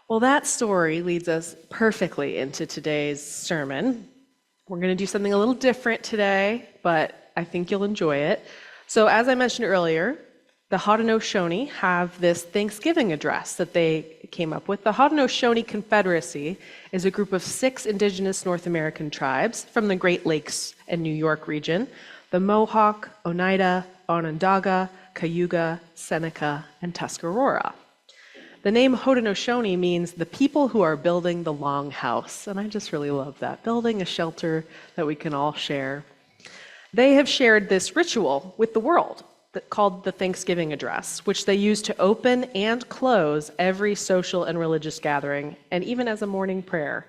Well, that story leads us perfectly into today's sermon. We're going to do something a little different today, but I think you'll enjoy it. So, as I mentioned earlier, the Haudenosaunee have this Thanksgiving address that they came up with. The Haudenosaunee Confederacy is a group of 6 indigenous North American tribes from the Great Lakes and New York region: the Mohawk, Oneida, Onondaga, Cayuga, Seneca, and Tuscarora. The name Haudenosaunee means the people who are building the long house, and I just really love that, building a shelter that we can all share. They have shared this ritual with the world called the Thanksgiving Address, which they use to open and close every social and religious gathering, and even as a morning prayer.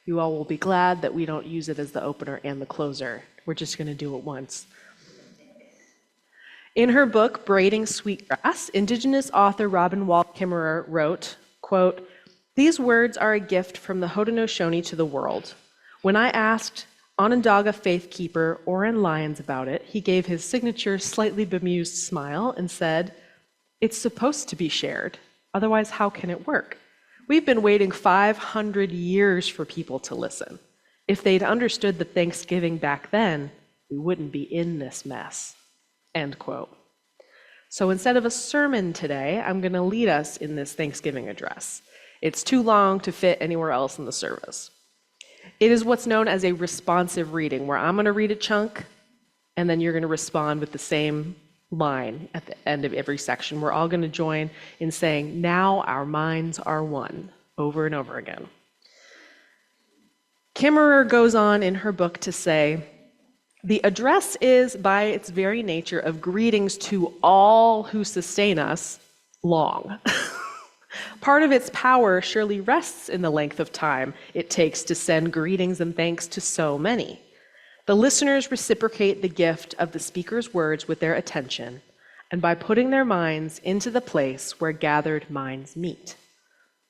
You all will be glad that we don't use it as the opener and the closer. We're just going to do it once. In her book, Braiding Sweetgrass, Indigenous author Robin Wall Kimmerer wrote, quote, "These words are a gift from the Haudenosaunee to the world. When I asked Onondaga faith keeper Oren Lyons about it, he gave his signature slightly bemused smile and said, 'It's supposed to be shared. Otherwise, how can it work? We've been waiting 500 years for people to listen. If they'd understood the Thanksgiving back then, we wouldn't be in this mess.'" End quote. So instead of a sermon today, I'm going to lead us in this Thanksgiving address. It's too long to fit anywhere else in the service. It is what's known as a responsive reading, where I'm going to read a chunk, and then you're going to respond with the same line at the end of every section. We're all going to join in saying, "Now our minds are one," over and over again. Kimmerer goes on in her book to say, "The address is, by its very nature of greetings to all who sustain us, long. Part of its power surely rests in the length of time it takes to send greetings and thanks to so many. The listeners reciprocate the gift of the speaker's words with their attention, and by putting their minds into the place where gathered minds meet.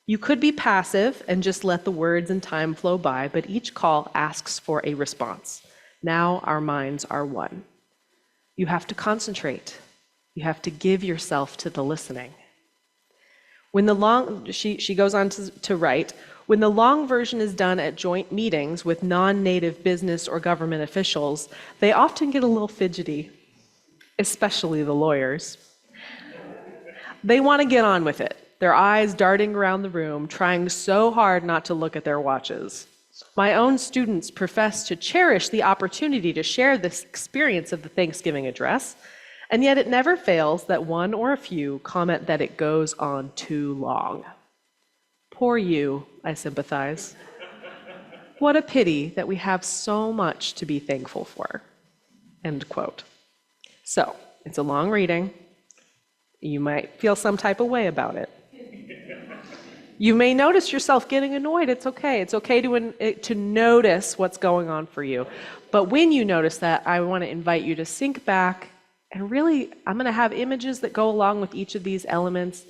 You could be passive and just let the words and time flow by, but each call asks for a response. Now our minds are one. You have to concentrate. You have to give yourself to the listening." She goes on to write, "When the long version is done at joint meetings with non-native business or government officials, they often get a little fidgety, especially the lawyers. They want to get on with it, their eyes darting around the room, trying so hard not to look at their watches. My own students profess to cherish the opportunity to share this experience of the Thanksgiving address, and yet it never fails that one or a few comment that it goes on too long. Poor you, I sympathize. What a pity that we have so much to be thankful for." End quote. So, it's a long reading. You might feel some type of way about it. You may notice yourself getting annoyed. It's okay. It's okay to notice what's going on for you. But when you notice that, I want to invite you to sink back and really, I'm going to have images that go along with each of these elements.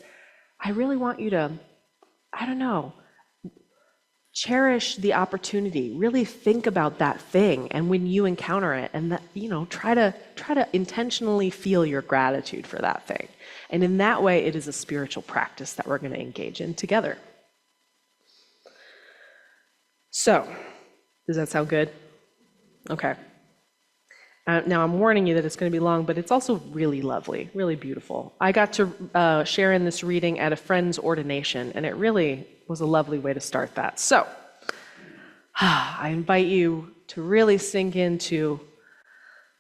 I really want you to, cherish the opportunity. Really think about that thing, and when you encounter it, and that, try to intentionally feel your gratitude for that thing. And in that way, it is a spiritual practice that we're going to engage in together. So, does that sound good? Okay. Now, I'm warning you that it's going to be long, but it's also really lovely, really beautiful. I got to share in this reading at a friend's ordination, and it really was a lovely way to start that. So, I invite you to really sink into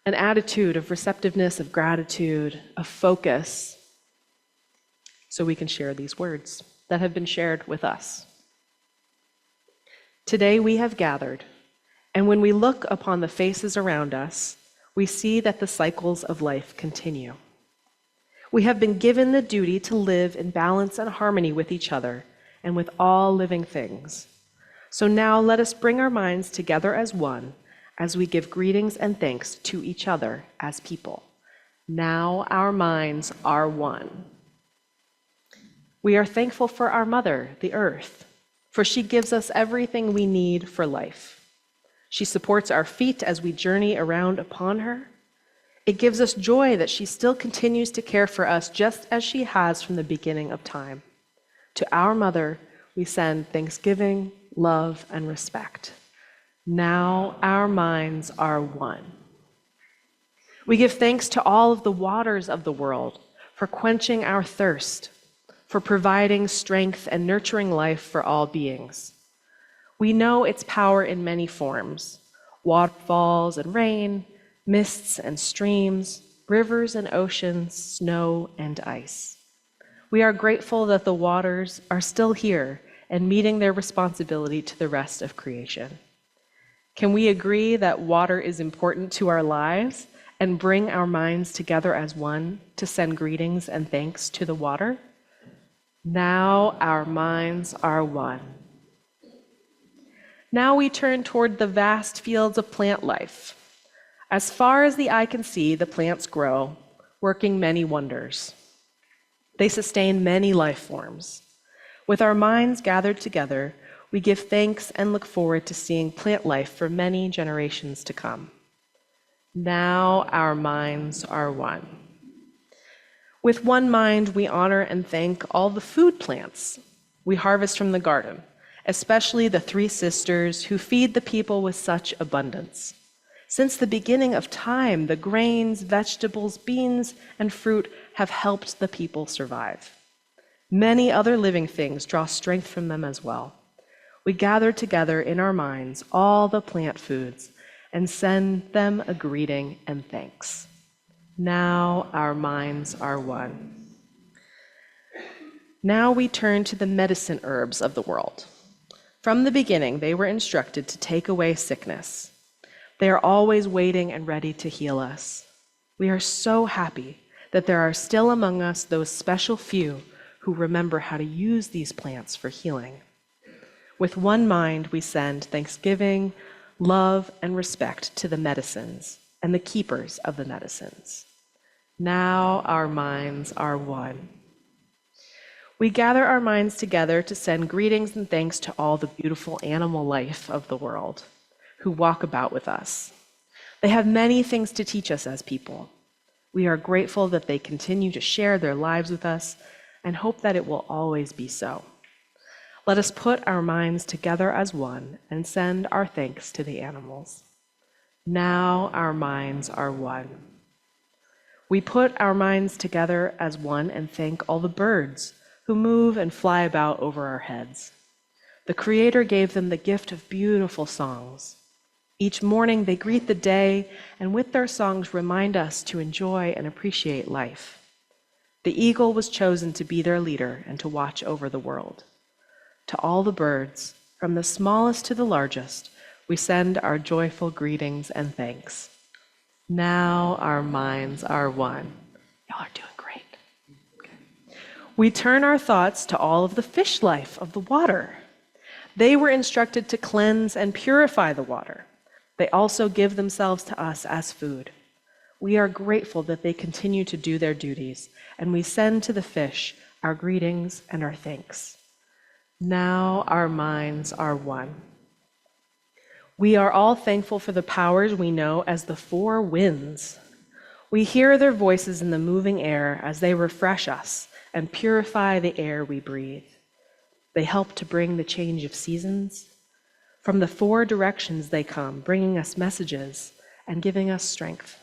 an attitude of receptiveness, of gratitude, of focus, so we can share these words that have been shared with us. Today we have gathered, and when we look upon the faces around us, we see that the cycles of life continue. We have been given the duty to live in balance and harmony with each other and with all living things. So now let us bring our minds together as one as we give greetings and thanks to each other as people. Now our minds are one. We are thankful for our mother, the earth, for she gives us everything we need for life. She supports our feet as we journey around upon her. It gives us joy that she still continues to care for us just as she has from the beginning of time. To our mother, we send thanksgiving, love, and respect. Now our minds are one. We give thanks to all of the waters of the world for quenching our thirst, for providing strength and nurturing life for all beings. We know its power in many forms: waterfalls and rain, mists and streams, rivers and oceans, snow and ice. We are grateful that the waters are still here and meeting their responsibility to the rest of creation. Can we agree that water is important to our lives and bring our minds together as one to send greetings and thanks to the water? Now our minds are one. Now we turn toward the vast fields of plant life. As far as the eye can see, the plants grow, working many wonders. They sustain many life forms. With our minds gathered together, we give thanks and look forward to seeing plant life for many generations to come. Now our minds are one. With one mind, we honor and thank all the food plants we harvest from the garden, especially the three sisters who feed the people with such abundance. Since the beginning of time, the grains, vegetables, beans, and fruit have helped the people survive. Many other living things draw strength from them as well. We gather together in our minds all the plant foods and send them a greeting and thanks. Now our minds are one. Now we turn to the medicine herbs of the world. From the beginning, they were instructed to take away sickness. They are always waiting and ready to heal us. We are so happy that there are still among us those special few who remember how to use these plants for healing. With one mind, we send thanksgiving, love, and respect to the medicines and the keepers of the medicines. Now our minds are one. We gather our minds together to send greetings and thanks to all the beautiful animal life of the world who walk about with us. They have many things to teach us as people. We are grateful that they continue to share their lives with us and hope that it will always be so. Let us put our minds together as one and send our thanks to the animals. Now our minds are one. We put our minds together as one and thank all the birds who move and fly about over our heads. The Creator gave them the gift of beautiful songs. Each morning they greet the day and with their songs remind us to enjoy and appreciate life. The eagle was chosen to be their leader and to watch over the world. To all the birds, from the smallest to the largest, we send our joyful greetings and thanks. Now our minds are one. Y'all are doing great. Okay. We turn our thoughts to all of the fish life of the water. They were instructed to cleanse and purify the water. They also give themselves to us as food. We are grateful that they continue to do their duties, and we send to the fish our greetings and our thanks. Now our minds are one. We are all thankful for the powers we know as the four winds. We hear their voices in the moving air as they refresh us and purify the air we breathe. They help to bring the change of seasons. From the four directions they come, bringing us messages and giving us strength.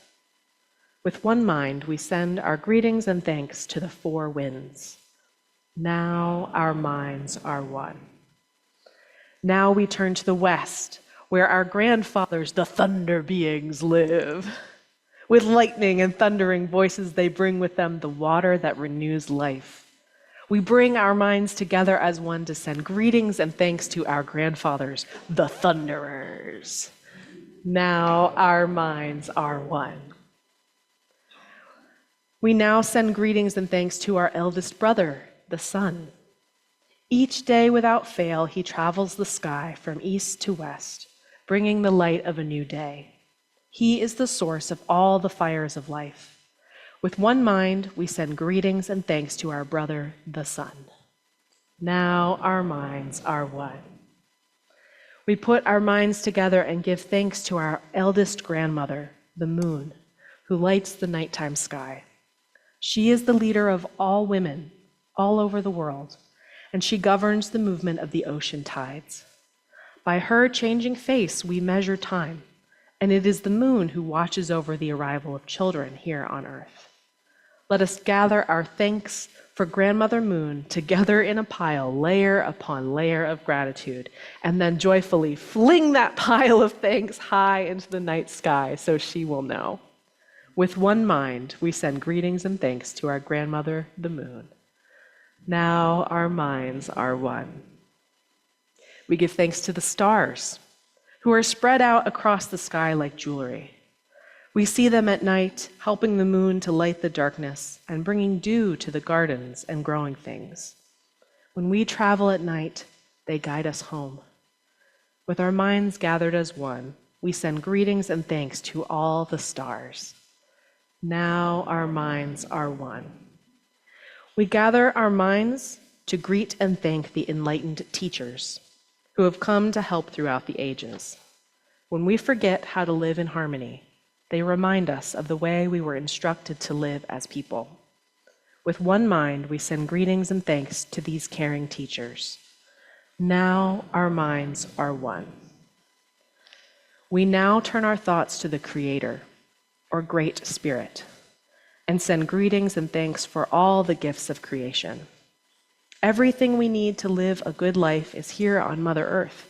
With one mind, we send our greetings and thanks to the four winds. Now our minds are one. Now we turn to the west, where our grandfathers, the thunder beings, live. With lightning and thundering voices, they bring with them the water that renews life. We bring our minds together as one to send greetings and thanks to our grandfathers, the thunderers. Now our minds are one. We now send greetings and thanks to our eldest brother, the sun. Each day without fail, he travels the sky from east to west, bringing the light of a new day. He is the source of all the fires of life. With one mind, we send greetings and thanks to our brother, the sun. Now our minds are one. We put our minds together and give thanks to our eldest grandmother, the moon, who lights the nighttime sky. She is the leader of all women all over the world, and she governs the movement of the ocean tides. By her changing face, we measure time, and it is the moon who watches over the arrival of children here on earth. Let us gather our thanks for Grandmother Moon together in a pile, layer upon layer of gratitude, and then joyfully fling that pile of thanks high into the night sky so she will know. With one mind, we send greetings and thanks to our grandmother, the moon. Now our minds are one. We give thanks to the stars, who are spread out across the sky like jewelry. We see them at night, helping the moon to light the darkness and bringing dew to the gardens and growing things. When we travel at night, they guide us home. With our minds gathered as one, we send greetings and thanks to all the stars. Now our minds are one. We gather our minds to greet and thank the enlightened teachers who have come to help throughout the ages. When we forget how to live in harmony, they remind us of the way we were instructed to live as people. With one mind, we send greetings and thanks to these caring teachers. Now our minds are one. We now turn our thoughts to the Creator, or Great Spirit, and send greetings and thanks for all the gifts of creation. Everything we need to live a good life is here on Mother Earth.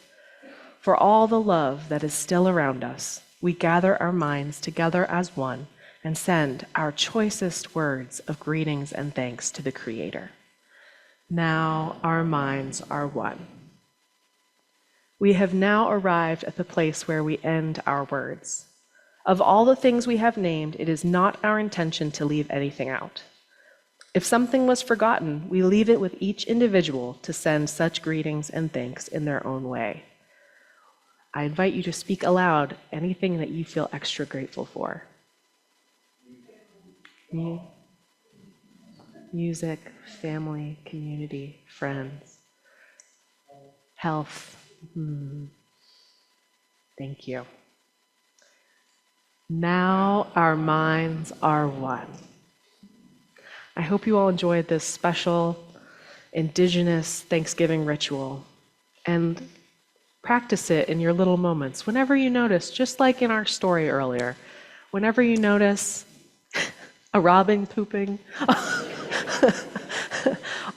For all the love that is still around us, we gather our minds together as one and send our choicest words of greetings and thanks to the Creator. Now our minds are one. We have now arrived at the place where we end our words. Of all the things we have named, it is not our intention to leave anything out. If something was forgotten, we leave it with each individual to send such greetings and thanks in their own way. I invite you to speak aloud anything that you feel extra grateful for. Music, family, community, friends, health. Thank you. Now our minds are one. I hope you all enjoyed this special Indigenous Thanksgiving ritual, and practice it in your little moments. Whenever you notice, just like in our story earlier, whenever you notice a robin pooping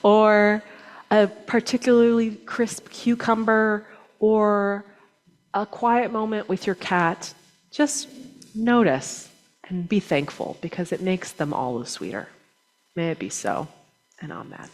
or a particularly crisp cucumber or a quiet moment with your cat, just notice and be thankful because it makes them all the sweeter. May it be so, and amen.